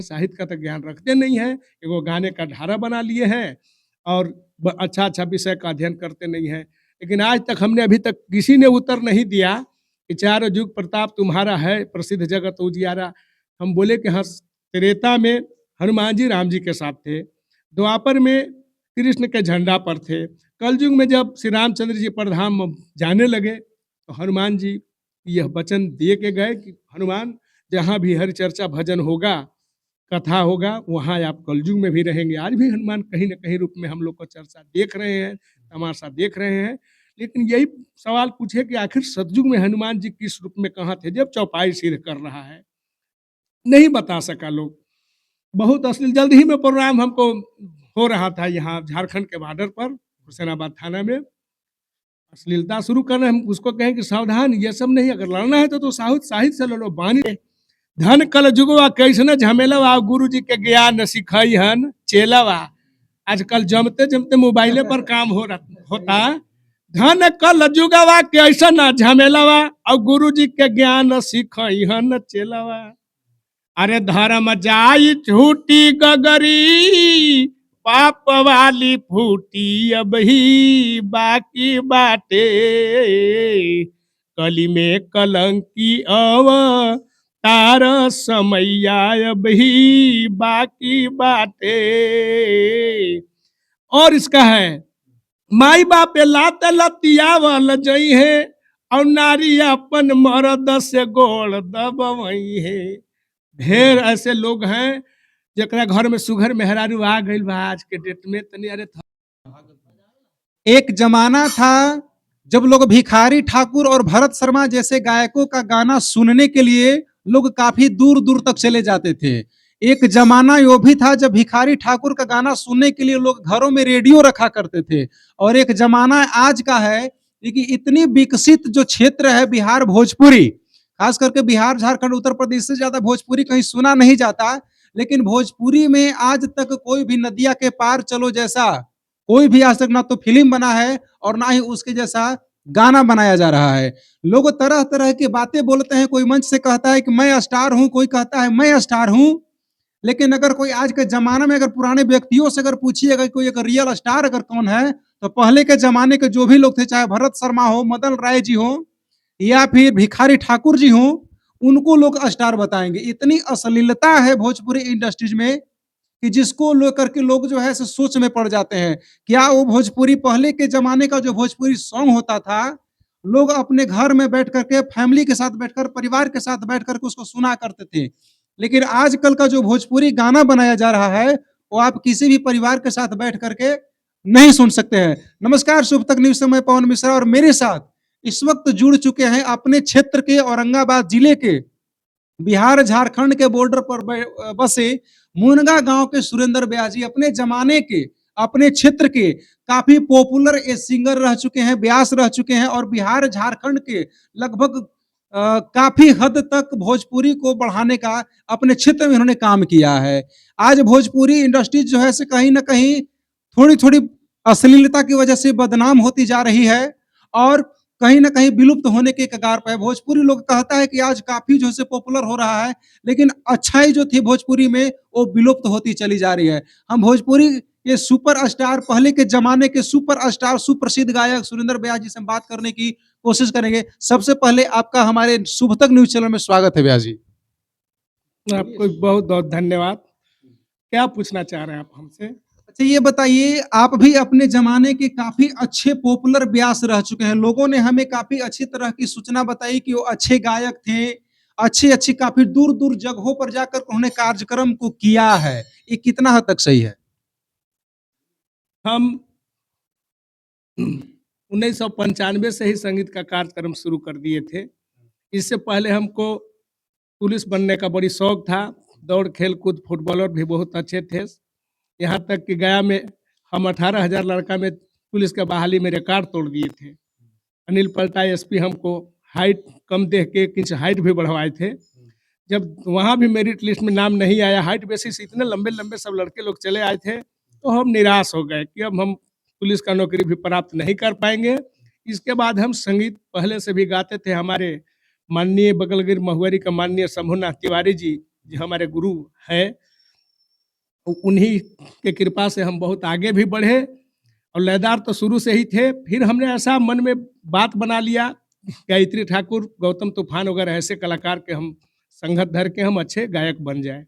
साहित्य का तो ज्ञान रखते नहीं हैं, एगो गाने का ढारा बना लिए हैं और अच्छा-अच्छा विषय का अध्ययन करते नहीं हैं। लेकिन आज तक हमने अभी तक किसी ने उत्तर नहीं दिया कि चारों युग प्रताप तुम्हारा है, प्रसिद्ध जगत उजियारा। हम बोले कि हाँ, त्रेता में हनुमान जी राम जी के साथ थे, द्वापर में कृष्ण के झंडा पर थे, कलयुग में जब श्री रामचंद्र जी परधाम जाने लगे तो हनुमान जी यह वचन दे के गए कि हनुमान, जहाँ भी हरि चर्चा भजन होगा, कथा होगा, वहाँ आप कलयुग में भी रहेंगे। आज भी हनुमान कहीं न कहीं रूप में हम लोग को चर्चा देख रहे हैं, तमाशा देख रहे हैं। लेकिन यही सवाल पूछे कि आखिर सतयुग में हनुमान जी किस रूप में कहाँ थे, जब चौपाई सिर कर रहा है? नहीं बता सका लोग। बहुत अश्लील, जल्द ही में प्रोग्राम हमको हो रहा था यहाँ झारखंड के बॉर्डर पर, हुसैनाबाद थाना में। अश्लीलता शुरू कर रहे हैं, हम उसको कहें कि सावधान, ये सब नहीं, अगर लड़ना है तो साहित्य से लड़ो, बानी धन कल जुगवा कैसने झमेलवा, गुरु जी के ज्ञान सिखाई हन चेलवा। आजकल जमते जमते मोबाइले पर काम होता। धन कल जुगवा कैसन झमेलवा और गुरु जी के ज्ञान सिखाई हन चेलवा। अरे धर्म जाई झूठी गगरी, पाप वाली फूटी अब ही बाकी बाटे, कली में कलंकी तार समैया अब ही बाकी बाटे। और इसका है, माई बाप लात लतियावल जई है और नारी अपन मर्द से गोड़ दबवई है। ढेर ऐसे लोग हैं जकरा घर में सुघर मेहरारू आ गइल बा आज के डेट में, तनी अरे एक जमाना था जब लोग भिखारी ठाकुर और भरत शर्मा जैसे गायकों का गाना सुनने के लिए लोग काफी दूर दूर तक चले जाते थे। एक जमाना यो भी था जब भिखारी ठाकुर का गाना सुनने के लिए लोग घरों में रेडियो रखा करते थे। और एक जमाना आज का है कि इतनी विकसित जो क्षेत्र है बिहार भोजपुरी, खास करके बिहार झारखंड उत्तर प्रदेश से ज्यादा भोजपुरी कहीं सुना नहीं जाता, लेकिन भोजपुरी में आज तक कोई भी नदिया के पार चलो जैसा कोई भी आज तक ना तो फिल्म बना है और ना ही उसके जैसा गाना बनाया जा रहा है। लोग तरह तरह की बातें बोलते हैं, कोई मंच से कहता है कि मैं स्टार हूं, कोई कहता है मैं स्टार हूं। लेकिन अगर कोई आज के जमाने में अगर पुराने व्यक्तियों से अगर पूछिएगा कोई एक रियल स्टार अगर कौन है, तो पहले के जमाने के जो भी लोग थे, चाहे भरत शर्मा हो, मदन राय जी हो या फिर भिखारी ठाकुर जी हो, उनको लोग स्टार बताएंगे। इतनी अश्लीलता है भोजपुरी इंडस्ट्रीज में कि जिसको लेकर के लोग जो है सोच में पड़ जाते हैं। क्या वो भोजपुरी पहले के जमाने का जो भोजपुरी सॉन्ग होता था, लोग अपने घर में बैठ करके फैमिली के साथ बैठकर परिवार के साथ बैठ करके उसको सुना करते थे। लेकिन आजकल का जो भोजपुरी गाना बनाया जा रहा है वो आप किसी भी परिवार के साथ बैठ करके नहीं सुन सकते हैं। नमस्कार, शुभ तक न्यूज से मैं पवन मिश्रा और मेरे साथ इस वक्त जुड़ चुके हैं अपने क्षेत्र के औरंगाबाद जिले के बिहार झारखंड के बॉर्डर पर बसे मुनगा गांव के सुरेंद्र ब्याजी, अपने जमाने के अपने क्षेत्र के काफी पॉपुलर सिंगर रह चुके हैं, ब्यास रह चुके हैं और बिहार झारखंड के लगभग काफी हद तक भोजपुरी को बढ़ाने का अपने क्षेत्र में उन्होंने काम किया है। आज भोजपुरी इंडस्ट्री जो है से कहीं ना कहीं थोड़ी थोड़ी अश्लीलता की वजह से बदनाम होती जा रही है और कहीं ना कहीं विलुप्त होने के कगार पर है। भोजपुरी लोग कहता है कि आज काफी जो है पॉपुलर हो रहा है, लेकिन अच्छाई जो थी भोजपुरी में वो विलुप्त होती चली जा रही है। हम भोजपुरी के सुपर स्टार, पहले के जमाने के सुपर स्टार, सुप्रसिद्ध गायक सुरेंद्र ब्यास जी से बात करने की कोशिश करेंगे। सबसे पहले आपका हमारे शुभ तक न्यूज चैनल में स्वागत है ब्यास जी। आपको बहुत बहुत धन्यवाद। क्या पूछना चाह रहे हैं आप हमसे? अच्छा ये बताइए, आप भी अपने जमाने के काफी अच्छे पॉपुलर ब्यास रह चुके हैं। लोगों ने हमें काफी अच्छी तरह की सूचना बताई कि वो अच्छे गायक थे, अच्छी अच्छी काफी दूर दूर जगहों पर जाकर उन्होंने कार्यक्रम को किया है। ये कितना हद तक सही है? हम 1995 से ही संगीत का कार्यक्रम शुरू कर दिए थे। इससे पहले हमको पुलिस बनने का बड़ी शौक था। दौड़ खेल कूद फुटबॉलर भी बहुत अच्छे थे। यहाँ तक कि गया में हम 18,000 लड़का में पुलिस के बहाली में रिकॉर्ड तोड़ दिए थे। अनिल पलटा एसपी हमको हाइट कम देख के 1 इंच हाइट भी बढ़वाए थे। जब वहाँ भी मेरिट लिस्ट में नाम नहीं आया, हाइट बेसिस इतने लंबे लंबे सब लड़के लोग चले आए थे, तो हम निराश हो गए कि अब हम पुलिस का नौकरी भी प्राप्त नहीं कर पाएंगे। इसके बाद हम संगीत पहले से भी गाते थे। हमारे माननीय बगलगिर महुआरी का माननीय शंभुनाथ तिवारी जी, जो हमारे गुरु हैं, उन्हीं के कृपा से हम बहुत आगे भी बढ़े और लयदार तो शुरू से ही थे। फिर हमने ऐसा मन में बात बना लिया, गायत्री ठाकुर, गौतम तूफान वगैरह ऐसे कलाकार के हम संगत धर के हम अच्छे गायक बन जाएँ।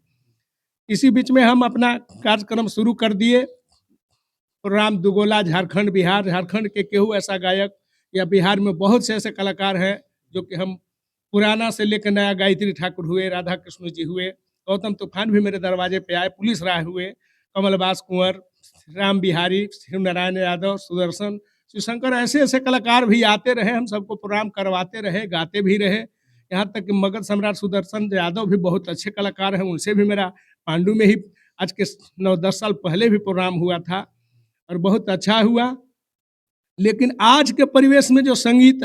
इसी बीच में हम अपना कार्यक्रम शुरू कर दिए। प्रोग्राम दुगोला झारखंड, बिहार, झारखंड के केहू ऐसा गायक या बिहार में बहुत से ऐसे कलाकार हैं जो कि हम पुराना से लेकर नया, गायत्री ठाकुर हुए, राधा कृष्ण जी हुए, गौतम तूफान भी मेरे दरवाजे पे आए, पुलिस राय हुए, कमलबास कुंवर, राम बिहारी, शिव नारायण यादव, सुदर्शन, शिवशंकर, ऐसे-ऐसे कलाकार भी आते रहे, हम सबको प्रोग्राम करवाते रहे, गाते भी रहे। यहाँ तक कि मगध सम्राट सुदर्शन यादव भी बहुत अच्छे कलाकार हैं, उनसे भी मेरा पांडु में ही आज के 9-10 साल पहले भी प्रोग्राम हुआ था और बहुत अच्छा हुआ। लेकिन आज के परिवेश में जो संगीत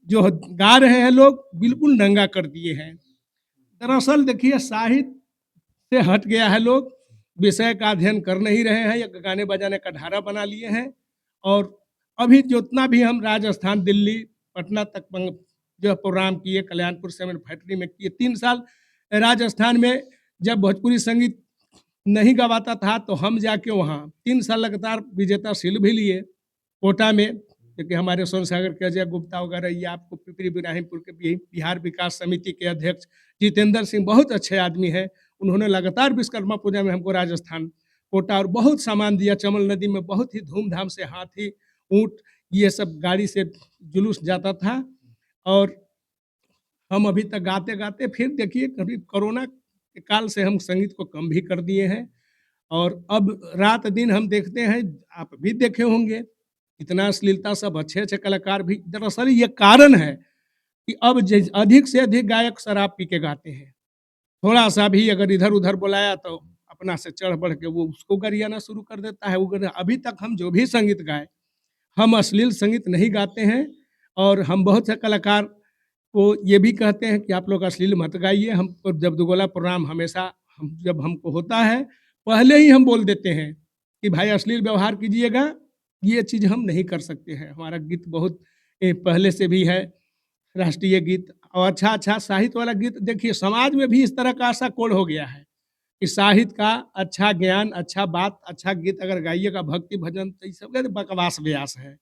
जो गा रहे हैं लोग, बिल्कुल नंगा कर दिए हैं। दरअसल देखिए, साहित्य से हट गया है लोग, विषय का अध्ययन कर नहीं रहे हैं या गाने बजाने का ढारा बना लिए हैं। और अभी जितना भी हम राजस्थान, दिल्ली, पटना तक जो प्रोग्राम किए, कल्याणपुर सीमेंट फैक्ट्री में किए 3 साल। राजस्थान में जब भोजपुरी संगीत नहीं गवाता था तो हम जाके वहाँ 3 साल लगातार विजेता शील्ड भी लिए कोटा में, क्योंकि हमारे सोन सागर के अजय गुप्ता वगैरह, ये आपको पिपरी बिराहिमपुर के बिहार विकास समिति के अध्यक्ष जितेंद्र सिंह बहुत अच्छे आदमी हैं। उन्होंने लगातार विश्वकर्मा पूजा में हमको राजस्थान कोटा और बहुत सामान दिया। चमल नदी में बहुत ही धूमधाम से हाथी, ऊँट, ये सब गाड़ी से जुलूस जाता था। और हम अभी तक गाते-गाते, फिर देखिए कभी कोरोना के काल से हम संगीत को कम भी कर दिए हैं और अब रात-दिन हम देखते हैं, आप भी देखे होंगे, इतना अश्लीलता, सब अच्छे-अच्छे कलाकार भी। दरअसल ये कारण है कि अब अधिक से अधिक गायक शराब पी के गाते हैं। थोड़ा-सा भी अगर इधर-उधर बुलाया तो अपना से चढ़-बढ़ के वो उसको गरियाना शुरू कर देता है। वो अभी तक हम जो भी संगीत गाए, हम अश्लील संगीत नहीं गाते हैं और हम बहुत से कलाकार को ये भी कहते हैं कि आप लोग अश्लील मत गाइए। हमको जब दुगोला प्रोग्राम हमेशा हम जब हमको होता है, पहले ही हम बोल देते हैं कि भाई अश्लील व्यवहार कीजिएगा, ये चीज़ हम नहीं कर सकते हैं। हमारा गीत बहुत पहले से भी है, राष्ट्रीय गीत और अच्छा-अच्छा साहित्य वाला गीत। देखिए समाज में भी इस तरह का ऐसा कोड हो गया है कि साहित्य का अच्छा ज्ञान, अच्छा बात, अच्छा गीत अगर गाइएगा, भक्ति भजन, तो ये सब बकवास व्यास है।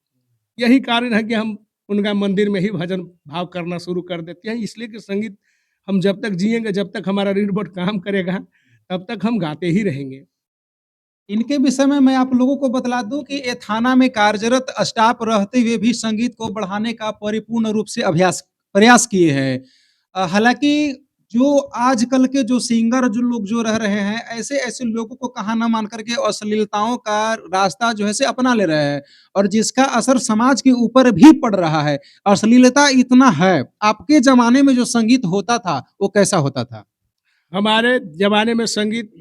यही कारण है कि हम उनका मंदिर में ही भजन भाव करना शुरू कर देते हैं, इसलिए कि संगीत हम जब तक जिएंगे, जब तक हमारा रीढ़ बोट काम करेगा, तब तक हम गाते ही रहेंगे। इनके विषय में मैं आप लोगों को बतला दूँ कि ये थाना में कार्यरत स्टाफ रहते हुए भी संगीत को बढ़ाने का परिपूर्ण रूप से प्रयास किए हैं। हालाँकि जो आजकल के जो सिंगर जो लोग जो रह रहे हैं, ऐसे-ऐसे लोगों को कहा ना मान कर के अश्लीलताओं का रास्ता जो है से अपना ले रहे हैं और जिसका असर समाज के ऊपर भी पड़ रहा है। अश्लीलता इतना है, आपके ज़माने में जो संगीत होता था, वो कैसा होता था? हमारे ज़माने में संगीत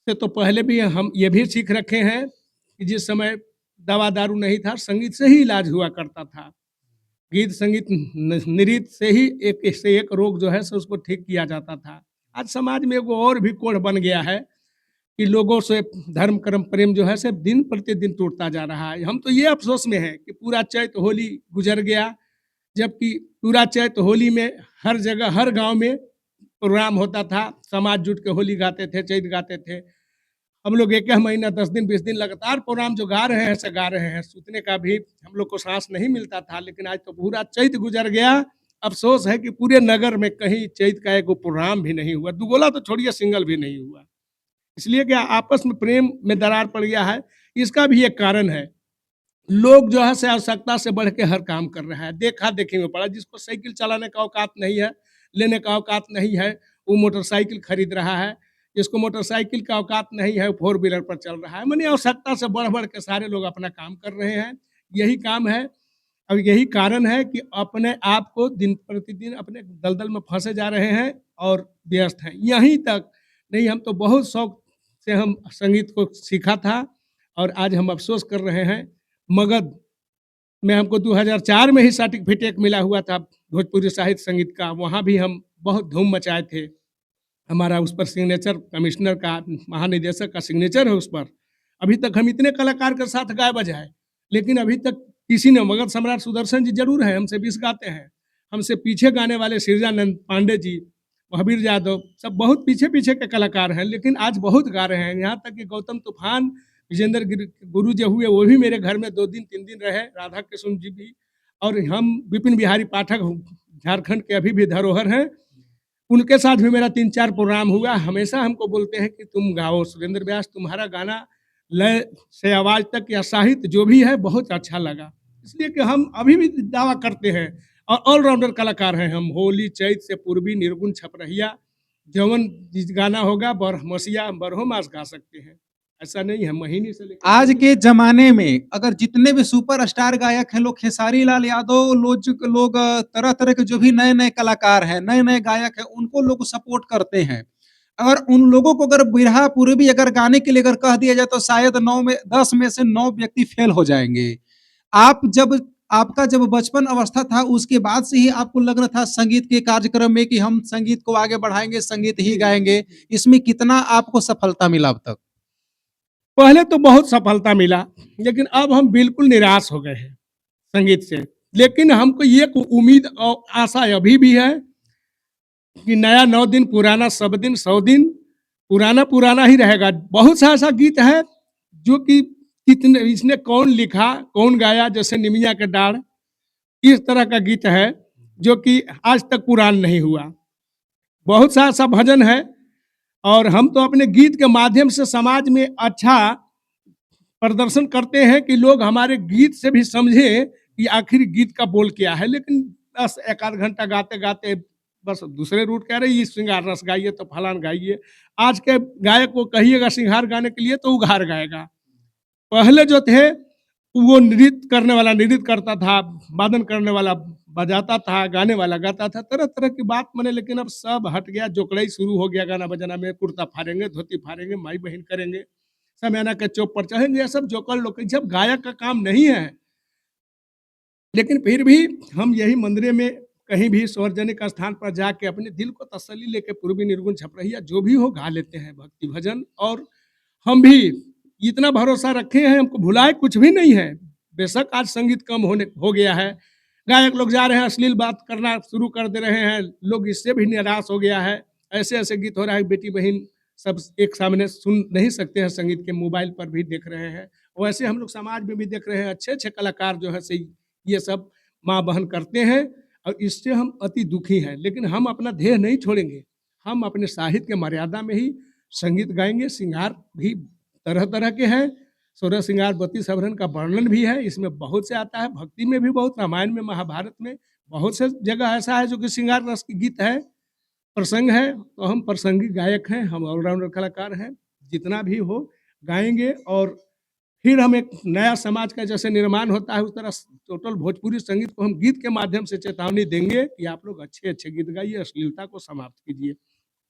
से तो पहले भी हम ये भी सीख रखे हैं कि जिस समय दवा दारू नहीं था, संगीत से ही इलाज हुआ करता था। गीत संगीत नृत्य से ही एक से एक रोग जो है सो उसको ठीक किया जाता था। आज समाज में एगो और भी कोढ़ बन गया है कि लोगों से धर्म कर्म प्रेम जो है से दिन प्रतिदिन टूटता जा रहा है। हम तो ये अफ़सोस में हैं कि पूरा चैत होली गुज़र गया, जबकि पूरा चैत होली में हर जगह, हर गाँव में प्रोग्राम होता था, समाज जुट के होली गाते थे, चैत गाते थे। हम लोग 1 महीना 10 दिन 20 दिन लगातार प्रोग्राम जो गा रहे हैं से गा रहे हैं, सूतने का भी हम लोग को साँस नहीं मिलता था, लेकिन आज तो पूरा चैत गुज़र गया। अफ़सोस है कि पूरे नगर में कहीं चैत का एक प्रोग्राम भी नहीं हुआ, दुगोला तो छोड़िए सिंगल भी नहीं हुआ। इसलिए कि आपस में प्रेम में दरार पड़ गया है, इसका भी एक कारण है। लोग जो है से आवश्यकता से बढ़ के हर काम कर रहा है, देखा-देखी में पड़ा। जिसको साइकिल चलाने का औकात नहीं है, लेने का औकात नहीं है, वो मोटरसाइकिल खरीद रहा है। जिसको मोटरसाइकिल का औकात नहीं है, वो फोर व्हीलर पर चल रहा है। माने आवश्यकता से बढ़-बढ़ के सारे लोग अपना काम कर रहे हैं। यही काम है और यही कारण है कि अपने आप को दिन प्रतिदिन अपने दलदल में फँसे जा रहे हैं और व्यस्त हैं। यहीं तक नहीं, हम तो बहुत शौक से हम संगीत को सीखा था और आज हम अफ़सोस कर रहे हैं। मगध में हमको 2004 में ही सर्टिफिकेट मिला हुआ था भोजपुरी साहित्य संगीत का, वहाँ भी हम बहुत धूम मचाए थे। हमारा उस पर सिग्नेचर कमिश्नर का, महानिदेशक का सिग्नेचर है उस पर। अभी तक हम इतने कलाकार के साथ गाए बजाए, लेकिन अभी तक किसी ने, मगध सम्राट सुदर्शन जी ज़रूर हैं, हमसे 20 गाते हैं। हमसे पीछे गाने वाले सृजानंद पांडे जी, महावीर यादव, सब बहुत पीछे-पीछे के कलाकार हैं, लेकिन आज बहुत गा रहे हैं। यहाँ तक कि गौतम तूफान, विजेंद्र गुरु जो हुए, वो भी मेरे घर में 2 दिन 3 दिन रहे, राधा कृष्ण जी भी, और हम विपिन बिहारी पाठक झारखंड के अभी भी धरोहर हैं। उनके साथ भी मेरा 3-4 प्रोग्राम हुआ। हमेशा हमको बोलते हैं कि तुम गाओ सुरेंद्र व्यास, तुम्हारा गाना लय से आवाज़ तक या साहित्य जो भी है बहुत अच्छा लगा। इसलिए कि हम अभी भी दावा करते हैं और ऑलराउंडर कलाकार हैं हम। होली, चैत से पूर्वी, निर्गुण, छपरहिया, जौवन जिस गाना होगा बरहमसिया, बरहो मास गा सकते हैं। ऐसा नहीं है, महीने से लेकर आज के जमाने में अगर जितने भी सुपरस्टार गायक हैं, लोग खेसारी लाल यादव, लोग तरह-तरह के जो भी नए-नए कलाकार हैं, नए-नए गायक हैं, उनको लोग सपोर्ट करते हैं। अगर उन लोगों को अगर बिरहा पूर्वी अगर गाने के लिए अगर कह दिया जाए तो शायद 9 में 10 में से 9 व्यक्ति फेल हो जाएँगे। आप जब आपका जब बचपन अवस्था था उसके बाद से ही आपको लग रहा था संगीत के कार्यक्रम में कि हम संगीत को आगे बढ़ाएँगे, संगीत ही गाएँगे। इसमें कितना आपको सफलता मिला अब तक? पहले तो बहुत सफलता मिला, लेकिन अब हम बिल्कुल निराश हो गए हैं संगीत से। लेकिन हमको ये उम्मीद और आशा अभी भी है कि नया 9 दिन, पुराना सब दिन, 100 दिन, पुराना पुराना ही रहेगा। बहुत सा ऐसा गीत है जो कि कितने इसने कौन लिखा, कौन गाया, जैसे निमिया के डाढ़, इस तरह का गीत है जो कि आज तक पुरान नहीं हुआ। बहुत सा ऐसा भजन है और हम तो अपने गीत के माध्यम से समाज में अच्छा प्रदर्शन करते हैं कि लोग हमारे गीत से भी समझें कि आखिर गीत का बोल क्या है। लेकिन बस 1 आध घंटा गाते-गाते बस दूसरे रूट कह रहे ये श्रृंगार रस गाइए तो फलान गाइए। आज के गायक को कहिएगा श्रृंगार गाने के लिए तो उघार गाएगा। पहले जो थे वो नृत्य करने वाला नृत्य करता था, वादन करने वाला बजाता था, गाने वाला गाता था, तरह-तरह की बात माने, लेकिन अब सब हट गया, जोकड़ाई शुरू हो गया गाना बजाना में, कुर्ता फाड़ेंगे, धोती फाड़ेंगे, माई-बहिन करेंगे, शमियाना के चौक पर चढ़ेंगे, ये सब जोकर लोग जब गायक का काम नहीं है। लेकिन फिर भी हम यही मंदिर में कहीं भी सार्वजनिक स्थान पर जाके अपने दिल को तसल्ली लेके पूर्वी, निर्गुण, छपरहिया जो भी हो गा लेते हैं भक्ति भजन। और हम भी इतना भरोसा रखे हैं, हमको भुलाए कुछ भी नहीं है। बेशक आज संगीत कम हो गया है, गायक लोग जा रहे हैं अश्लील बात करना शुरू कर दे रहे हैं, लोग इससे भी निराश हो गया है। ऐसे-ऐसे गीत हो रहा है, बेटी बहन सब एक सामने सुन नहीं सकते हैं संगीत के, मोबाइल पर भी देख रहे हैं। वैसे हम लोग समाज में भी देख रहे हैं, अच्छे-अच्छे कलाकार जो है सही ये सब माँ-बहन करते हैं और इससे हम अति दुखी हैं। लेकिन हम अपना ध्येय नहीं छोड़ेंगे, हम अपने साहित्य के मर्यादा में ही संगीत गाएँगे। श्रृंगार भी तरह-तरह के हैं, 16 श्रृंगार 32 आभरण का वर्णन भी है, इसमें बहुत से आता है, भक्ति में भी बहुत, रामायण में, महाभारत में बहुत से जगह ऐसा है जो कि श्रृंगार रस की गीत है, प्रसंग है। तो हम प्रसंगी गायक हैं, हम ऑलराउंडर कलाकार हैं, जितना भी हो गाएँगे। और फिर हम एक नया समाज का जैसे निर्माण होता है उस तरह टोटल भोजपुरी संगीत को हम गीत के माध्यम से चेतावनी देंगे कि आप लोग अच्छे-अच्छे गीत गाइए, अश्लीलता को समाप्त कीजिए।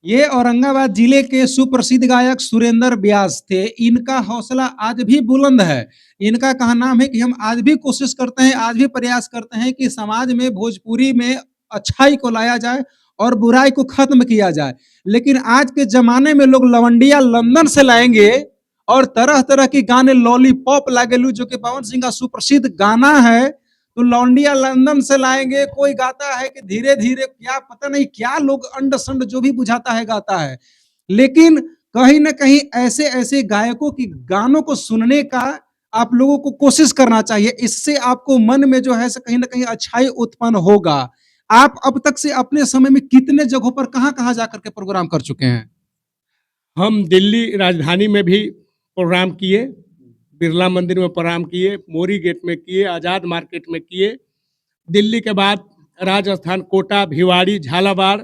ये औरंगाबाद जिले के सुप्रसिद्ध गायक सुरेंद्र व्यास थे। इनका हौसला आज भी बुलंद है। इनका कहना है कि हम आज भी कोशिश करते हैं, आज भी प्रयास करते हैं कि समाज में भोजपुरी में अच्छाई को लाया जाए और बुराई को खत्म किया जाए। लेकिन आज के ज़माने में लोग लवंडिया लंदन से लाएँगे और तरह-तरह के गाने लॉलीपॉप लागेलू जो कि पवन सिंह का सुप्रसिद्ध गाना है, तो लौंडिया लंदन से लाएँगे, कोई गाता है कि धीरे-धीरे क्या पता नहीं क्या लोग अंड-संड जो भी बुझाता है गाता है। लेकिन कहीं न कहीं ऐसे-ऐसे गायकों की गानों को सुनने का आप लोगों को कोशिश करना चाहिए। इससे आपको मन में जो है से कहीं न कहीं अच्छाई उत्पन्न होगा। आप अब तक से अपने समय में कितने जगहों पर कहाँ-कहाँ जाकर के प्रोग्राम कर चुके हैं? हम दिल्ली राजधानी में भी प्रोग्राम किए, बिरला मंदिर में प्रोग्राम किए, मोरी गेट में किए, आज़ाद मार्केट में किए। दिल्ली के बाद राजस्थान कोटा, भिवाड़ी, झालावाड़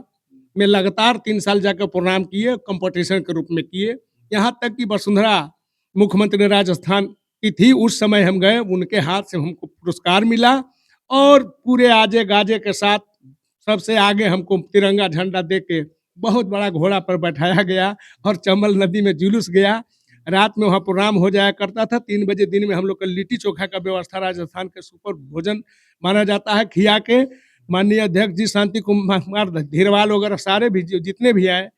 में लगातार 3 साल जाकर प्रोग्राम किए, कॉम्पिटिशन के रूप में किए। यहाँ तक कि वसुंधरा मुख्यमंत्री राजस्थान की थी, उस समय हम गए, उनके हाथ से हमको पुरस्कार मिला और पूरे आजे-गाजे के साथ सबसे आगे हमको तिरंगा झंडा देके बहुत बड़ा घोड़ा पर बैठाया गया और चंबल नदी में जुलूस गया। रात में वहाँ प्रोग्राम हो जाया करता था, 3 बजे दिन में हम लोग का लिट्टी-चोखा का व्यवस्था राजस्थान के सुपर भोजन माना जाता है, खिया के माननीय अध्यक्ष जी शांति कुमार धीरवाल वगैरह सारे भी जितने भी आए,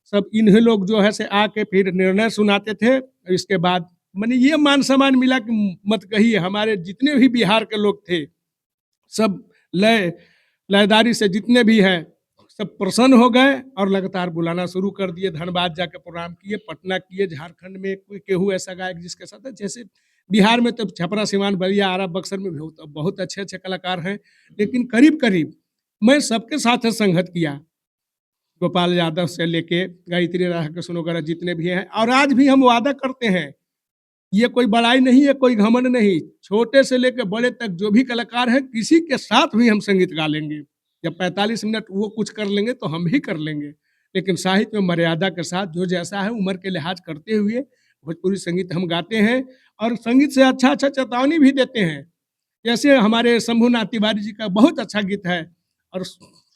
सब इन्हीं लोग जो है से आके फिर निर्णय सुनाते थे। इसके बाद माने ये मान-सम्मान मिला कि मत कहिए, हमारे जितने भी बिहार के लोग थे, सब लयदारी से जितने भी हैं, सब प्रसन्न हो गए और लगातार बुलाना शुरू कर दिए। धनबाद जाके प्रोग्राम किए, पटना किए, झारखंड में कोई केहू ऐसा गायक जिसके साथ है, जैसे बिहार में तो छपरा, सिवान, बलिया, आरा, बक्सर में भी बहुत अच्छे-अच्छे कलाकार हैं। लेकिन करीब-करीब मैं सबके साथ संगत किया। गोपाल यादव से लेके गायत्री राधाकृष्ण वगैरह जितने भी हैं, और आज भी हम वादा करते हैं, ये कोई बड़ाई नहीं है, कोई घमंड नहीं, छोटे से लेके बड़े तक जो भी कलाकार हैं, किसी के साथ भी हम संगीत गा लेंगे। जब 45 मिनट वो कुछ कर लेंगे तो हम भी कर लेंगे। लेकिन साहित्य में मर्यादा के साथ जो जैसा है उम्र के लिहाज करते हुए भोजपुरी संगीत हम गाते हैं, और संगीत से अच्छा-अच्छा चेतावनी भी देते हैं। जैसे हमारे शंभूनाथ तिवारी जी का बहुत अच्छा गीत है, और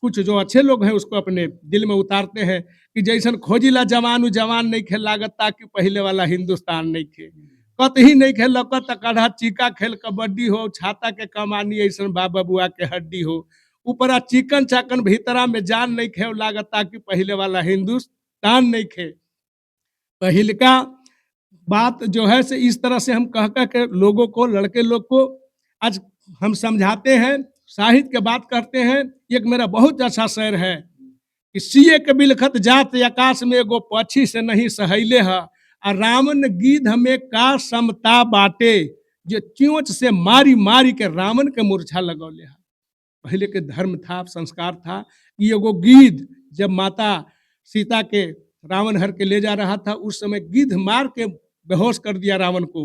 कुछ जो अच्छे लोग हैं उसको अपने दिल में उतारते हैं कि जैसन खोजिला जवान उ जवान नइखे लागत ताकि पहिले वाला हिंदुस्तान नइखे। कतही नइखे लौकत कढ़ा चिका खेल कबड्डी हो, छाता के कमानी अइसन बा बबुआ के हड्डी हो। ऊपरा चिकन चाकन भीतरा में जान नइखे लागत ताकि पहिले वाला हिंदुस्तान नइखे। पहिलका बात जो है से इस तरह से हम कह के लोगों को, लड़के लोग को आज हम समझाते हैं, साहित्य के बात करते हैं। एक मेरा बहुत अच्छा शेर है कि सिए के बिलखत जात आकाश में एगो पक्षी से नहीं सहैले है, आ रावण गिद्ध में का समता बाटे, जो चोंच से मारी मारी के रावण के मूर्छा लगौले है। पहले के धर्म था, संस्कार था कि एगो गिद्ध जब माता सीता के रावण हर के ले जा रहा था, उस समय गिद्ध मार के बेहोश कर दिया रावण को।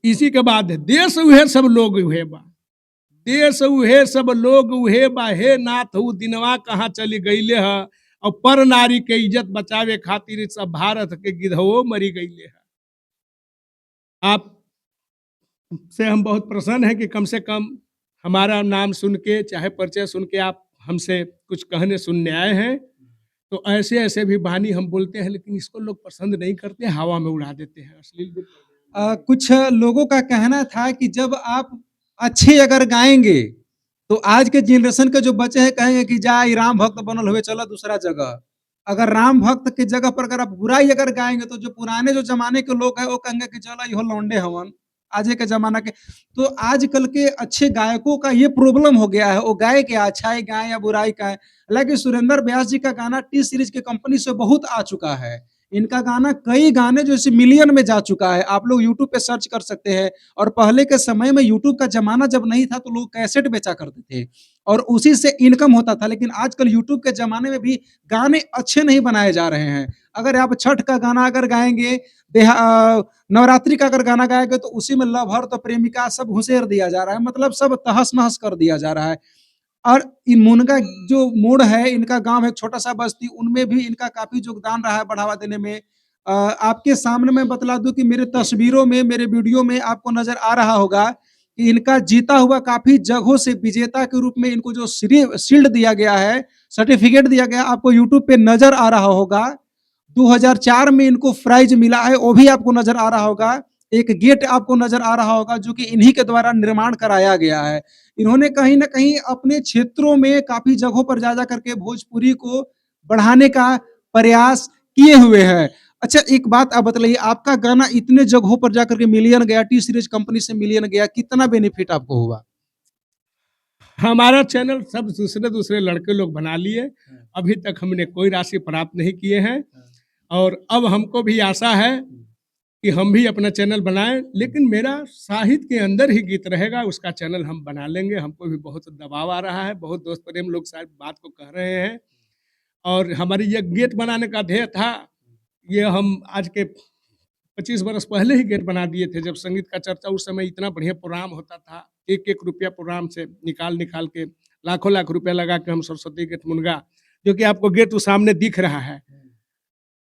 इसी के बाद देश उहे सब लोग उहे बा, देश उहे सब लोग उहे बा, हे नाथ उ दिनवा कहाँ चली गईले है, और पर नारी के इज्जत बचावे खातिर सब भारत के गिद्धवो मरी गईले है। आप से हम बहुत प्रसन्न हैं कि कम से कम हमारा नाम सुन के, चाहे परिचय सुन के आप हमसे कुछ कहने सुनने आए हैं। तो ऐसे-ऐसे भी वाणी हम बोलते हैं, लेकिन इसको लोग पसंद नहीं करते, हवा में उड़ा देते हैं, अश्लील भी कर देते हैं। कुछ लोगों का कहना था कि जब आप अच्छे अगर गाएँगे, तो आज के जनरेशन के जो बच्चे हैं कहेंगे कि जा ई राम भक्त बनल हुए चलो दूसरा जगह। अगर राम भक्त की जगह पर अगर आप बुराई अगर गाएँगे तो जो पुराने जो ज़माने के लोग हैं वो कहेंगे कि चलो इहो लौंडे हवन, आजे के ज़माना के। तो आजकल के अच्छे गायकों का ये प्रॉब्लम हो गया है, वो गाए क्या, अच्छाई गाएँ या बुराई गाएँ। हालाँकि सुरेंद्र व्यास जी का गाना टी सीरीज़ की कंपनी से बहुत आ चुका है। इनका गाना कई गाने जो इसे मिलियन में जा चुका है। आप लोग यूट्यूब पे सर्च कर सकते हैं, और पहले के समय में यूट्यूब का ज़माना जब नहीं था तो लोग कैसेट बेचा करते थे और उसी से इनकम होता था। लेकिन आजकल यूट्यूब के ज़माने में भी गाने अच्छे नहीं बनाए जा रहे हैं। अगर आप छठ का गाना अगर गाएँगे, नवरात्रि का अगर गाना गाएँगे तो उसी में लव-हर तो प्रेमिका सब घुसेड़ दिया जा रहा है, मतलब सब तहस-नहस कर दिया जा रहा है। और इन मुनगा जो मोड़ है, इनका गाँव है छोटा-सा बस्ती, उनमें भी इनका काफ़ी योगदान रहा है बढ़ावा देने में। आपके सामने मैं बतला दूँ कि मेरे तस्वीरों में, मेरे वीडियो में आपको नज़र आ रहा होगा कि इनका जीता हुआ काफ़ी जगहों से विजेता के रूप में इनको जो शील्ड दिया गया है, सर्टिफ़िकेट दिया गया, आपको यूट्यूब पे नज़र आ रहा होगा। 2004 में इनको प्राइज़ मिला है, वो भी आपको नज़र आ रहा होगा। एक गेट आपको नज़र आ रहा होगा जो कि इन्हीं के द्वारा निर्माण कराया गया है। इन्होंने कहीं न कहीं अपने क्षेत्रों में काफ़ी जगहों पर जा-जा करके भोजपुरी को बढ़ाने का प्रयास किए हुए हैं। अच्छा, एक बात आप बतलाइए, आपका गाना इतने जगहों पर जाकर के मिलियन गया, टी सीरीज़ कंपनी से मिलियन गया, कितना बेनिफिट आपको हुआ? हमारा चैनल सब दूसरे-दूसरे लड़के लोग बना लिए, अभी तक हमने कोई राशि प्राप्त नहीं किए हैं, और अब हमको भी आशा है कि हम भी अपना चैनल बनाएँ, लेकिन मेरा साहित्य के अंदर ही गीत रहेगा, उसका चैनल हम बना लेंगे। हमको भी बहुत दबाव आ रहा है, बहुत दोस्त प्रेम लोग शायद बात को कह रहे हैं, और हमारी ये गेट बनाने का ध्येय था, ये हम आज के 25 बरस पहले ही गेट बना दिए थे। जब संगीत का चर्चा, उस समय इतना बढ़िया प्रोग्राम होता था, एक-एक रुपया प्रोग्राम से निकाल-निकाल के लाखों-लाख रुपया लगा के हम सरस्वती गेट मुनगा, जो कि आपको गेट वो सामने दिख रहा है,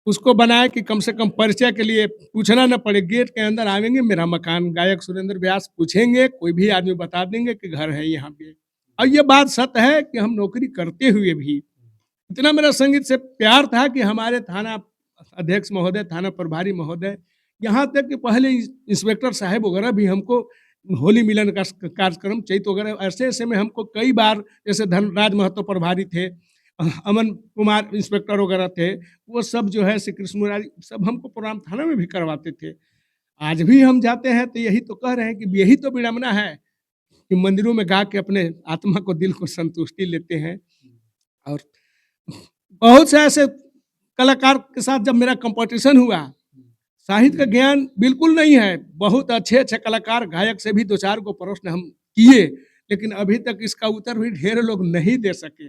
उसको बनाए कि कम से कम परिचय के लिए पूछना ना पड़े। गेट के अंदर आएँगे, मेरा मकान गायक सुरेंद्र व्यास, पूछेंगे, कोई भी आदमी बता देंगे कि घर है यहाँ पे। और ये बात सत्य है कि हम नौकरी करते हुए भी इतना मेरा संगीत से प्यार था कि हमारे थाना अध्यक्ष महोदय, थाना प्रभारी महोदय, यहाँ तक कि पहले इंस्पेक्टर साहब वगैरह भी हमको होली मिलन का कार्यक्रम, चैत वगैरह, ऐसे-ऐसे में हमको कई बार, जैसे धनराज महतो प्रभारी थे, अमन कुमार इंस्पेक्टर वगैरह थे, वो सब जो है श्री कृष्ण मुरारी सब हमको प्रोग्राम थाना में भी करवाते थे। आज भी हम जाते हैं तो यही तो कह रहे हैं कि यही तो विडंबना है कि मंदिरों में गा के अपने आत्मा को, दिल को संतुष्टि लेते हैं। और बहुत से ऐसे कलाकार के साथ जब मेरा कंपटीशन हुआ, साहित्य का ज्ञान बिल्कुल नहीं है। बहुत अच्छे-अच्छे कलाकार, गायक से भी 2-4 गो प्रश्न हम किए, लेकिन अभी तक इसका उत्तर भी ढेर लोग नहीं दे सके।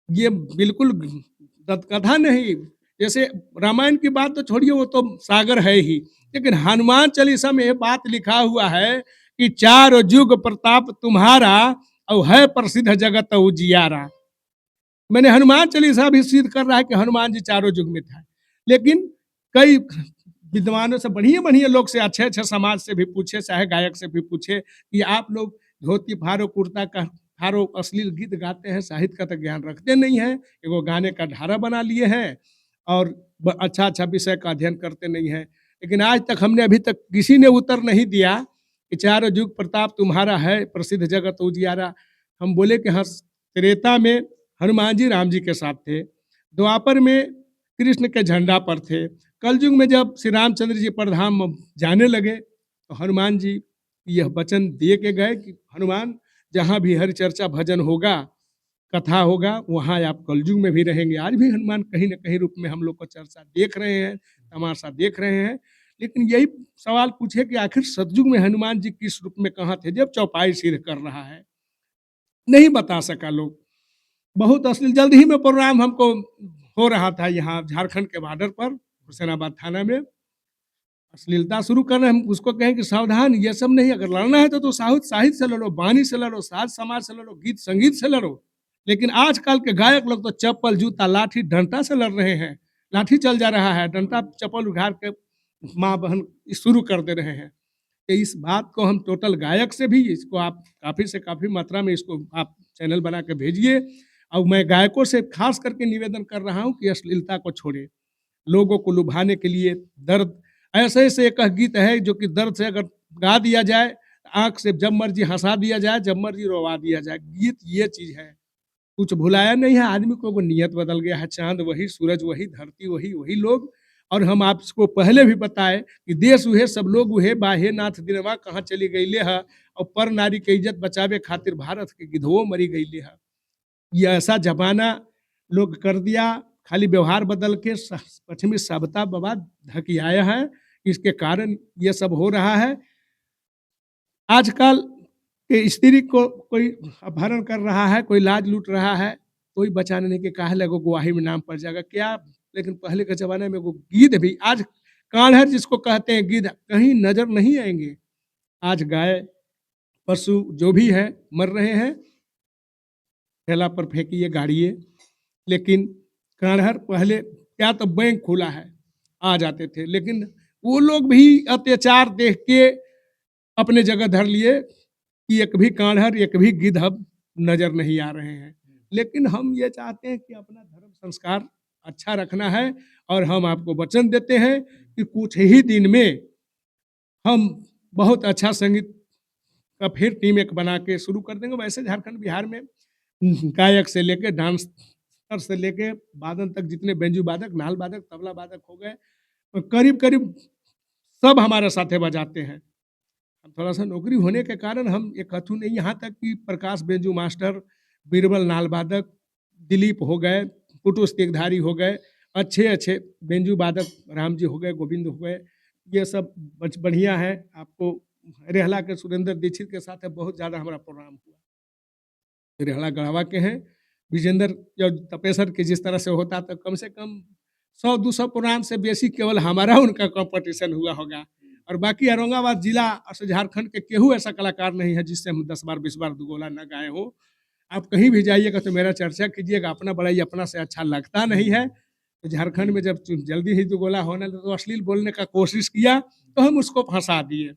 ये बिल्कुल दंतकथा नहीं, जैसे रामायण की बात तो छोड़िए, वो तो सागर है ही, लेकिन हनुमान चालीसा में ये बात लिखा हुआ है कि चार जुग प्रताप तुम्हारा और है प्रसिद्ध जगत उजियारा। मैंने हनुमान चालीसा भी सिद्ध कर रहा है कि हनुमान जी चारों युग में था। लेकिन कई विद्वानों से, बढ़िया-बढ़िया लोग से, अच्छे-अच्छे समाज से भी पूछे, चाहे गायक से भी पूछे कि आप लोग धोती फारो, कुर्ता का फारो, अश्लील गीत गाते हैं, साहित्य का तो ज्ञान रखते नहीं हैं, एगो गाने का ढारा बना लिए हैं और अच्छा-अच्छा विषय का अध्ययन करते नहीं हैं। लेकिन आज तक हमने अभी तक किसी ने उत्तर नहीं दिया कि चारों युग प्रताप तुम्हारा है प्रसिद्ध जगत उजियारा। हम बोले कि हाँ, त्रेता में हनुमान जी राम जी के साथ थे, द्वापर में कृष्ण के झंडा पर थे, कलयुग में जब श्री रामचंद्र जी परधाम जाने लगे तो हनुमान जी यह वचन दे के गए कि हनुमान, जहाँ भी हरि चर्चा भजन होगा, कथा होगा, वहाँ आप कलयुग में भी रहेंगे। आज भी हनुमान कहीं न कहीं रूप में हम लोग को चर्चा देख रहे हैं, तमाशा देख रहे हैं। लेकिन यही सवाल पूछे कि आखिर सतयुग में हनुमान जी किस रूप में कहाँ थे, जब चौपाई सिर कर रहा है? नहीं बता सका लोग। बहुत अश्लील, जल्द ही में प्रोग्राम हमको हो रहा था यहाँ झारखंड के बॉर्डर पर, हुसैनाबाद थाना में। अश्लीलता शुरू कर रहे हैं, हम उसको कहें कि सावधान, ये सब नहीं, अगर लड़ना है तो साहित्य से लड़ो, वाणी से लड़ो, साज समाज से लड़ो, गीत संगीत से लड़ो। लेकिन आजकल के गायक लोग तो चप्पल, जूता, लाठी, डंडा से लड़ रहे हैं। लाठी चल जा रहा है, डंडा चप्पल उघाड़ के माँ बहन शुरू कर दे रहे हैं। तो इस बात को हम टोटल गायक से भी, इसको आप काफ़ी से काफ़ी मात्रा में इसको आप चैनल बना के भेजिए। और मैं गायकों से खास करके निवेदन कर रहा हूँ कि अश्लीलता को छोड़ें। लोगों को लुभाने के लिए दर्द, ऐसे-ऐसे एक गीत है जो कि दर्द से अगर गा दिया जाए, आँख से जब मर्ज़ी हँसा दिया जाए, जब मर्ज़ी रोवा दिया जाए। गीत ये चीज़ है, कुछ भुलाया नहीं है, आदमी को वो नियत बदल गया है, चाँद वही, सूरज वही, धरती वही, वही लोग। और हम आपको पहले भी बताए कि देश उहे सब लोग उहे, बाहे नाथ दिनवा कहाँ चली गईले ह, और पर नारी के इज्जत बचावे खातिर भारत के गिधवो मरी गईले ह। ये ऐसा ज़माना लोग कर दिया, खाली व्यवहार बदल के पश्चिमी सभ्यता बवा ढकियाया है, इसके कारण ये सब हो रहा है। आजकल के स्त्री को कोई अपहरण कर रहा है, कोई लाज लूट रहा है, कोई बचाने नहीं कि काहे लगो गवाही में नाम पड़ जाएगा, क्या? लेकिन पहले के ज़माने में वो गिद्ध भी, आज कान्हर जिसको कहते हैं गिद्ध, कहीं नज़र नहीं आएँगे। आज गाय, पशु जो भी है, मर रहे हैं, ठेला पर फेंकिए, गाड़िए। लेकिन कान्हर पहले क्या, तो बैंक खुला है, आ जाते थे, लेकिन वो लोग भी अत्याचार देख के अपने जगह धर लिए कि एक भी कान्हर, एक भी गिद्ध अब नज़र नहीं आ रहे हैं। लेकिन हम ये चाहते हैं कि अपना धर्म संस्कार अच्छा रखना है, और हम आपको वचन देते हैं कि कुछ ही दिन में हम बहुत अच्छा संगीत का फिर टीम एक बना के शुरू कर देंगे। वैसे झारखंड, बिहार में गायक से लेके डांसर से लेके वादन तक, जितने बेंजू वादक, नाल वादक, तबला वादक हो गए, करीब-करीब सब हमारे साथे बजाते हैं। अब थोड़ा-सा नौकरी होने के कारण हम एकठू नहीं, यहाँ तक कि प्रकाश बेंजू मास्टर, बीरबल नाल वादक, दिलीप हो गए, पुटुस तेगधारी हो गए, अच्छे-अच्छे बेंजू वादक राम जी हो गए, गोविंद हो गए, ये सब बढ़िया है। आपको रेहला के सुरेंद्र दीक्षित के साथ बहुत ज़्यादा हमारा प्रोग्राम हुआ। रेहड़ा गढ़वा के हैं, विजेंद्र या तपेश्वर के जिस तरह से होता, तो कम से कम 100-200 प्रोग्राम से बेसी केवल हमारा उनका कॉम्पिटिशन हुआ होगा। और बाकी औरंगाबाद जिला और झारखंड के केहू ऐसा कलाकार नहीं है जिससे हम 10 बार 20 बार दुगोला ना गाए हों। आप कहीं भी जाइएगा तो मेरा चर्चा कीजिएगा, अपना बड़ाई अपना से अच्छा लगता नहीं है। तो झारखंड में जब जल्दी ही दुगोला होने लगा, तो अश्लील बोलने का कोशिश किया, तो हम उसको फँसा दिए।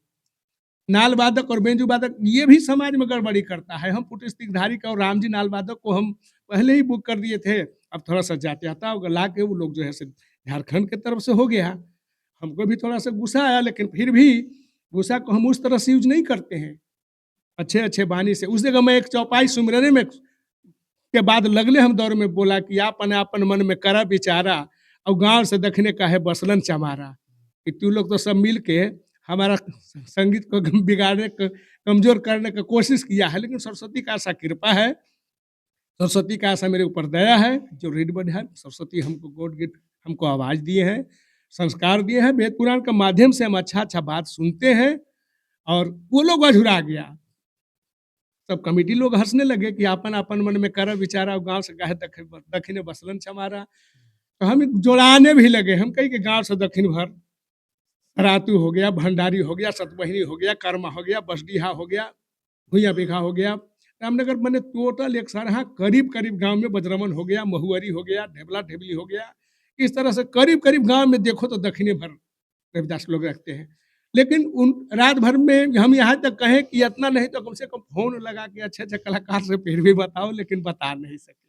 नाल वादक और बेंजू वादक ये भी समाज में गड़बड़ी करता है। हम पुटुस तिगधारी का और रामजी नाल वादक को हम पहले ही बुक कर दिए थे। अब थोड़ा-सा जातियाता ला के वो लोग जो है, झारखंड की तरफ से हो गया। हमको भी थोड़ा-सा गुस्सा आया, लेकिन फिर भी गुस्सा को हम उस तरह से यूज़ नहीं करते हैं। अच्छे-अच्छे बानी से, उस जगह मैं एक चौपाई सुमिरने में के बाद लगले हम दौर में बोला कि आपन आपन मन में करा विचारा, और गाँव से दखने का है बसलन चमारा। कि तू लोग तो सब मिल के हमारा संगीत को बिगाड़ने क कमज़ोर करने का कोशिश किया है, लेकिन सरस्वती का ऐसा कृपा है, सरस्वती का ऐसा मेरे ऊपर दया है जो ऋणबद्ध है। सरस्वती हमको गॉड गिफ्ट हमको आवाज़ दिए हैं, संस्कार दिए हैं। वेद पुराण के माध्यम से हम अच्छा-अच्छा बात सुनते हैं और वो लोग अझुरा गया। सब कमिटी लोग हँसने लगे कि आपन-आपन मन में कर विचारा गाँव से काहे दखिने बसलन छमारा। तो हम जोड़ाने भी लगे। हम कही कि गाँव से दक्षिण भर रातू हो गया, भंडारी हो गया, सतवहिनी हो गया, कर्मा हो गया, बसडीहा हो गया, भुइयाँ बिघा हो गया, रामनगर मैंने टोटल एक सरहा करीब-करीब गाँव में बजरमन हो गया, महुअरी हो गया, ढेबला-ढेबली हो गया। इस तरह से करीब-करीब गाँव में देखो तो दक्षिणी भर रविदास लोग रखते हैं। लेकिन उन रात भर में हम यहाँ तक कहें कि इतना नहीं तो कम से कम फ़ोन लगा के अच्छे-अच्छे कलाकार से फिर भी बताओ, लेकिन बता नहीं सके।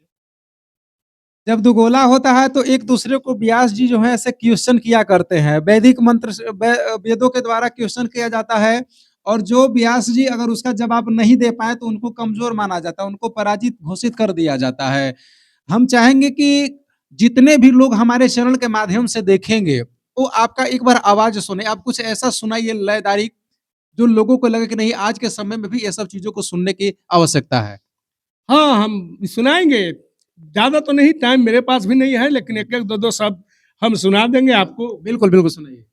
जब दुगोला होता है तो एक दूसरे को व्यास जी जो है ऐसे क्वेश्चन किया करते हैं। वैदिक मंत्र से वेदों के द्वारा क्वेश्चन किया जाता है और जो व्यास जी अगर उसका जवाब नहीं दे पाए तो उनको कमज़ोर माना जाता है, उनको पराजित घोषित कर दिया जाता है। हम चाहेंगे कि जितने भी लोग हमारे चैनल के माध्यम से देखेंगे, वो आपका एक बार आवाज़ सुने। आप कुछ ऐसा सुनाइए लयदारी, जो लोगों को लगे कि नहीं आज के समय में भी ये सब चीज़ों को सुनने की आवश्यकता है। हाँ, हम सुनाएँगे। ज़्यादा तो नहीं, टाइम मेरे पास भी नहीं है, लेकिन 1-1, 2-2 शब्द हम सुना देंगे आपको। बिल्कुल, बिल्कुल सुनाइए।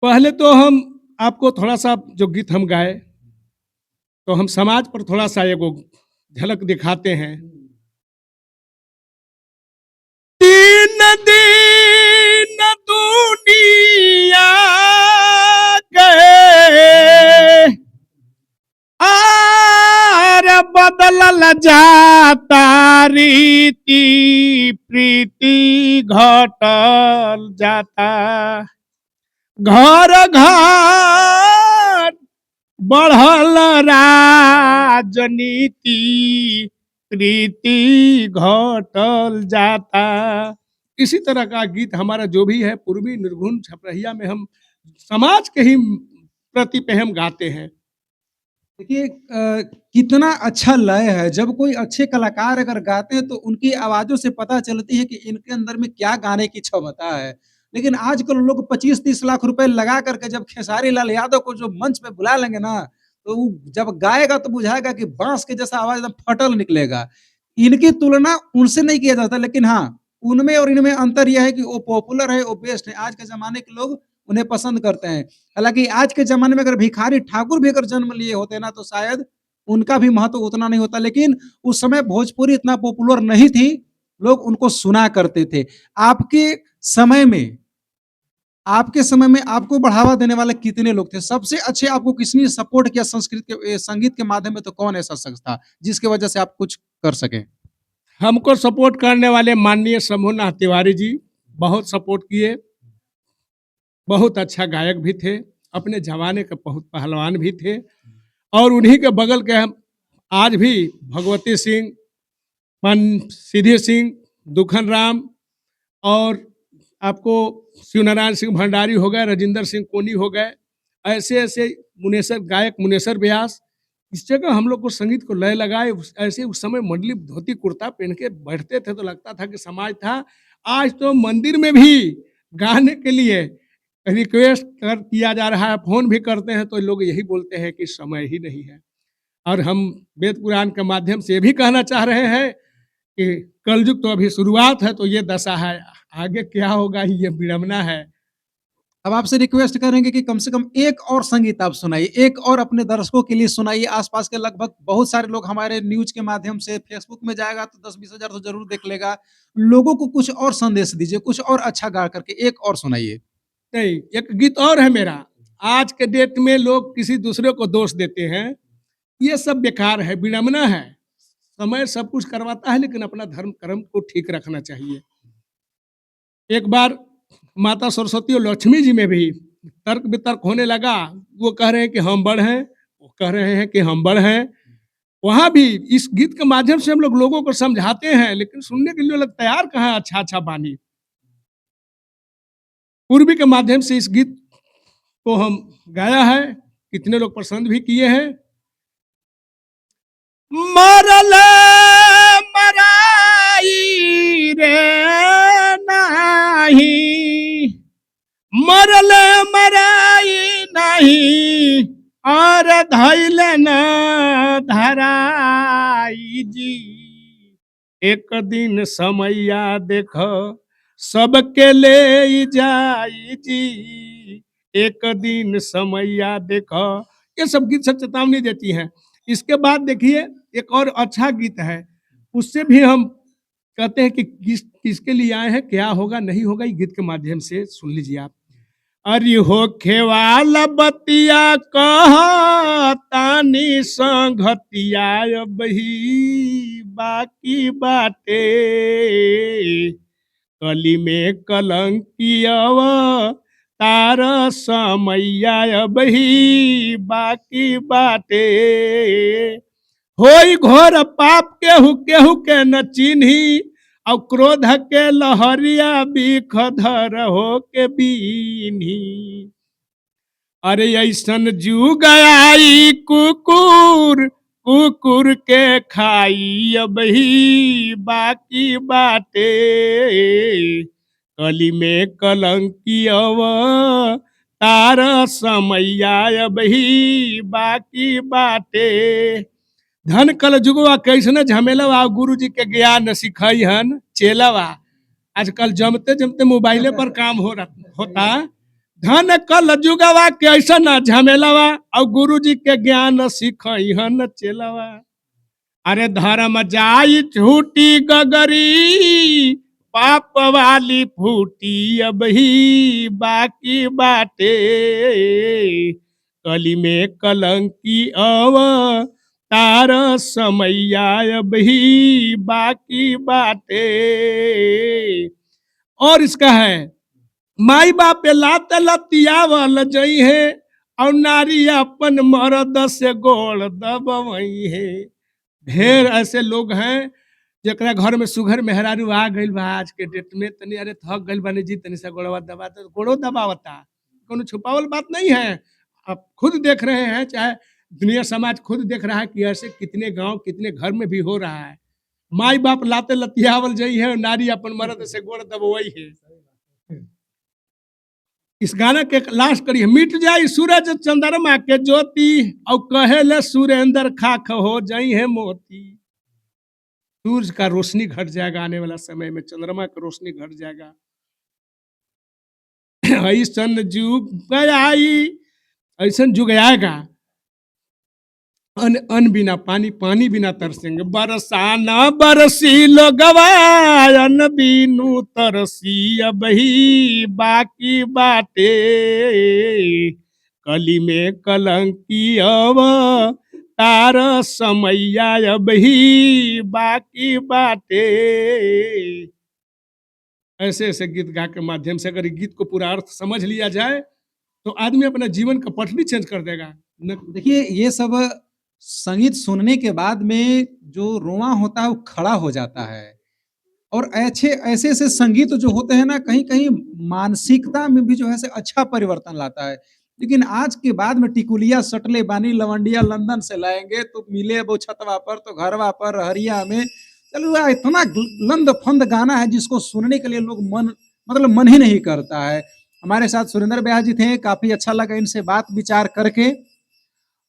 पहले तो हम आपको थोड़ा-सा जो गीत हम गाए, तो हम समाज पर थोड़ा-सा एगो झलक दिखाते हैं। तीन दिन दुनिया गए, आर बदलल जाता रीति, प्रीति घटल जाता। घर घर बढ़ल राजनीति, प्रीति घटल जाता। इसी तरह का गीत हमारा जो भी है पूर्वी निर्गुण छपरहिया में हम समाज के ही प्रति पे हम गाते हैं। देखिए कितना अच्छा लय है। जब कोई अच्छे कलाकार अगर गाते हैं तो उनकी आवाज़ों से पता चलती है कि इनके अंदर में क्या गाने की क्षमता है। लेकिन आजकल लोग 25-30 लाख रुपए लगा करके जब खेसारी लाल यादव को जो मंच पे बुला लेंगे ना, तो वो जब गाएगा तो बुझाएगा कि बाँस के जैसा आवाज़ एकदम फटल निकलेगा। इनकी तुलना उनसे नहीं किया जाता, लेकिन हाँ, उनमें और इनमें अंतर ये है कि वो पॉपुलर है, वो बेस्ट है। आज के ज़माने के लोग उन्हें पसंद करते हैं। हालाँकि आज के ज़माने में अगर भिखारी ठाकुर भी अगर जन्म लिए होते ना, तो शायद उनका भी महत्व उतना नहीं होता। लेकिन उस समय भोजपुरी इतना पॉपुलर नहीं थी, लोग उनको सुना करते थे। आपके समय में आपके समय में आपको बढ़ावा देने वाले कितने लोग थे? सबसे अच्छे आपको किसने सपोर्ट किया संगीत के माध्यम में, तो कौन ऐसा शख्स था, जिसकी वजह से आप कुछ कर सकें? हमको सपोर्ट करने वाले माननीय शंभूनाथ तिवारी जी बहुत सपोर्ट किए। बहुत अच्छा गायक भी थे, अपने ज़माने के बहुत पहलवान भी थे और उन्हीं के बगल के हम आज भी भगवती सिंह, सिद्धि सिंह, दुखन राम और आपको शिवनारायण सिंह भंडारी हो गए, राजेंद्र सिंह कोनी हो गए, ऐसे-ऐसे मुनेसर गायक मुनेसर व्यास, इस जगह हम लोग को संगीत को लय लगाए। ऐसे उस समय मंडली धोती कुर्ता पहन के बैठते थे तो लगता था कि समाज था। आज तो मंदिर में भी गाने के लिए रिक्वेस्ट किया जा रहा है, फ़ोन भी करते हैं तो लोग यही बोलते हैं कि समय ही नहीं है। और हम वेद पुराण के माध्यम से ये भी कहना चाह रहे हैं कि कलयुग तो अभी शुरुआत है, तो ये दशा है, आगे क्या होगा ये विडंबना है। अब आपसे रिक्वेस्ट करेंगे कि कम से कम एक और संगीत आप सुनाइए, एक और अपने दर्शकों के लिए सुनाइए। आस-पास के लगभग बहुत सारे लोग हमारे न्यूज़ के माध्यम से फेसबुक में जाएगा तो 10-20 हज़ार तो ज़रूर देख लेगा। लोगों को कुछ और संदेश दीजिए, कुछ और अच्छा गा करके एक और सुनाइए। नहीं, एक गीत और है मेरा, आज के डेट में लोग किसी दूसरे को दोष देते हैं, ये सब बेकार है, विडंबना है। समय सब कुछ करवाता है लेकिन अपना धर्म कर्म को ठीक रखना चाहिए। एक बार माता सरस्वती और लक्ष्मी जी में भी तर्क-वितर्क होने लगा, वो कह रहे हैं कि हम बड़ हैं, वो कह रहे हैं कि हम बड़ हैं। वहाँ भी इस गीत के माध्यम से हम लोग लोगों को समझाते हैं, लेकिन सुनने के लिए लोग तैयार कहाँ है अच्छा-अच्छा बानी। पूर्वी के माध्यम से इस गीत को हम गाया है, कितने लोग पसंद भी किए हैं। मरल मराई रे नाही, मरल मराई नहीं, और धैल न धराई जी। एक दिन समैया देख सबके ले जाई जी। एक दिन समैया देख, ये सब गीत सब चेतावनी देती हैं। इसके बाद देखिए एक और अच्छा गीत है, उससे भी हम कहते हैं कि किसके लिए आए हैं, क्या होगा नहीं होगा, ये गीत के माध्यम से सुन लीजिए आप। अरि होखे वाला बतिया कहतानी संगतिया बही बाकी बाटे। कली में कलंकियव तार समैया बही बाकी बाटे। होई घोर पाप केहू केहू के न चिन्ही, और क्रोध के लहरिया बिख धर हो के बीनी। अरे ऐसन जुग आई कुकुर कुकुर के खाई अब ही बाकी बाटे। कली में कलंकी अव तार समैया अब ही बाकी बाटे। धन कल जुगवा कैसने झमेलवा गुरु जी के ज्ञान सिखाई हन चेलवा। आजकल जमते जमते मोबाइले पर काम होता। धन कल जुगवा कैसन झमेलवा और गुरु जी के ज्ञान सिखाई हन चेलवा। अरे धर्म जाई झूठी गगरी पाप वाली फूटी अब ही बाकी बाटे। कली में कलंकी अव तार समैया अब ही बाकी बाटे। और इसका है, माई बाप लात लतियावल जई है, और नारी अपन मर्द से गोड़ दबवई है। ढेर ऐसे लोग हैं जरा घर में सुघर मेहरारू आ गई बा आज के डेट में, तनी अरे थक गई बानी जी, तनी सा गोड़वा दबा, तो गोड़ो दबावता, कोनो छुपावल बात नहीं है। आप खुद देख रहे हैं, चाहे दुनिया समाज खुद देख रहा है कि ऐसे कितने गांव कितने घर में भी हो रहा है। माई बाप लाते लतियावल जई है, और नारी अपन मर्द से गोड़ दबवई है। इस गाना के लास्ट करिए, मिट जाई सूरज चंद्रमा के ज्योति, और कहेले सुरेंद्र खाक हो जाई है मोती। सूरज का रोशनी घट जाएगा आने वाला समय में, चंद्रमा की रोशनी घट जाएगा। ऐसन जुग आई, ऐसन जुग आएगा, अन बिना पानी, पानी बिना तरसेंगे। बरसाना बरसी लोगवा, अन बिनु तरसी अब ही बाकी बाटे। कली में कलंकी अव तार समैया अब ही बाकी बाटे। ऐसे ऐसे गीत गा के माध्यम से अगर गीत को पूरा अर्थ समझ लिया जाए तो आदमी अपना जीवन का पटरी चेंज कर देगा। देखिए ये सब संगीत सुनने के बाद में जो रोआं होता है वो खड़ा हो जाता है। और ऐसे ऐसे ऐसे संगीत जो होते हैं ना, कहीं कहीं मानसिकता में भी जो है से अच्छा परिवर्तन लाता है। लेकिन आज के बाद में टिकुलिया सटले बानी लवंडिया लंदन से लाएंगे तो मिले वो छतवा पर तो घरवा पर हरिया में। चलो यार, इतना लंद फंद गाना है जिसको सुनने के लिए लोग मन ही नहीं करता है। हमारे साथ सुरेंद्र ब्यास जी थे, काफी अच्छा लगा इनसे बात विचार करके।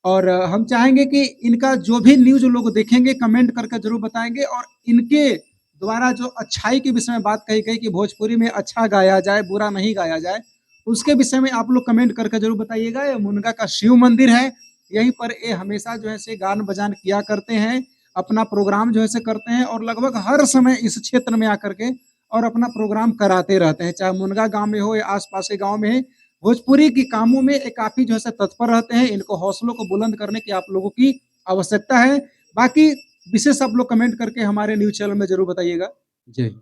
और हम चाहेंगे कि इनका जो भी न्यूज़ लोग देखेंगे कमेंट करके ज़रूर बताएँगे, और इनके द्वारा जो अच्छाई के विषय में बात कही गई कि भोजपुरी में अच्छा गाया जाए, बुरा नहीं गाया जाए, उसके विषय में आप लोग कमेंट करके ज़रूर बताइएगा। ये मुनगा का शिव मंदिर है, यहीं पर ये हमेशा जो है से गान बजान किया करते हैं, अपना प्रोग्राम जो है से करते हैं, और लगभग हर समय इस क्षेत्र में आकर के और अपना प्रोग्राम कराते रहते हैं, चाहे मुनगा गाँव में हो या आस-पास के गाँव में है। भोजपुरी के कामों में ये काफ़ी जो है से तत्पर रहते हैं। इनको हौसलों को बुलंद करने की आप लोगों की आवश्यकता है। बाकी विशेष आप लोग कमेंट करके हमारे न्यूज़ चैनल में ज़रूर बताइएगा। जय हिंद।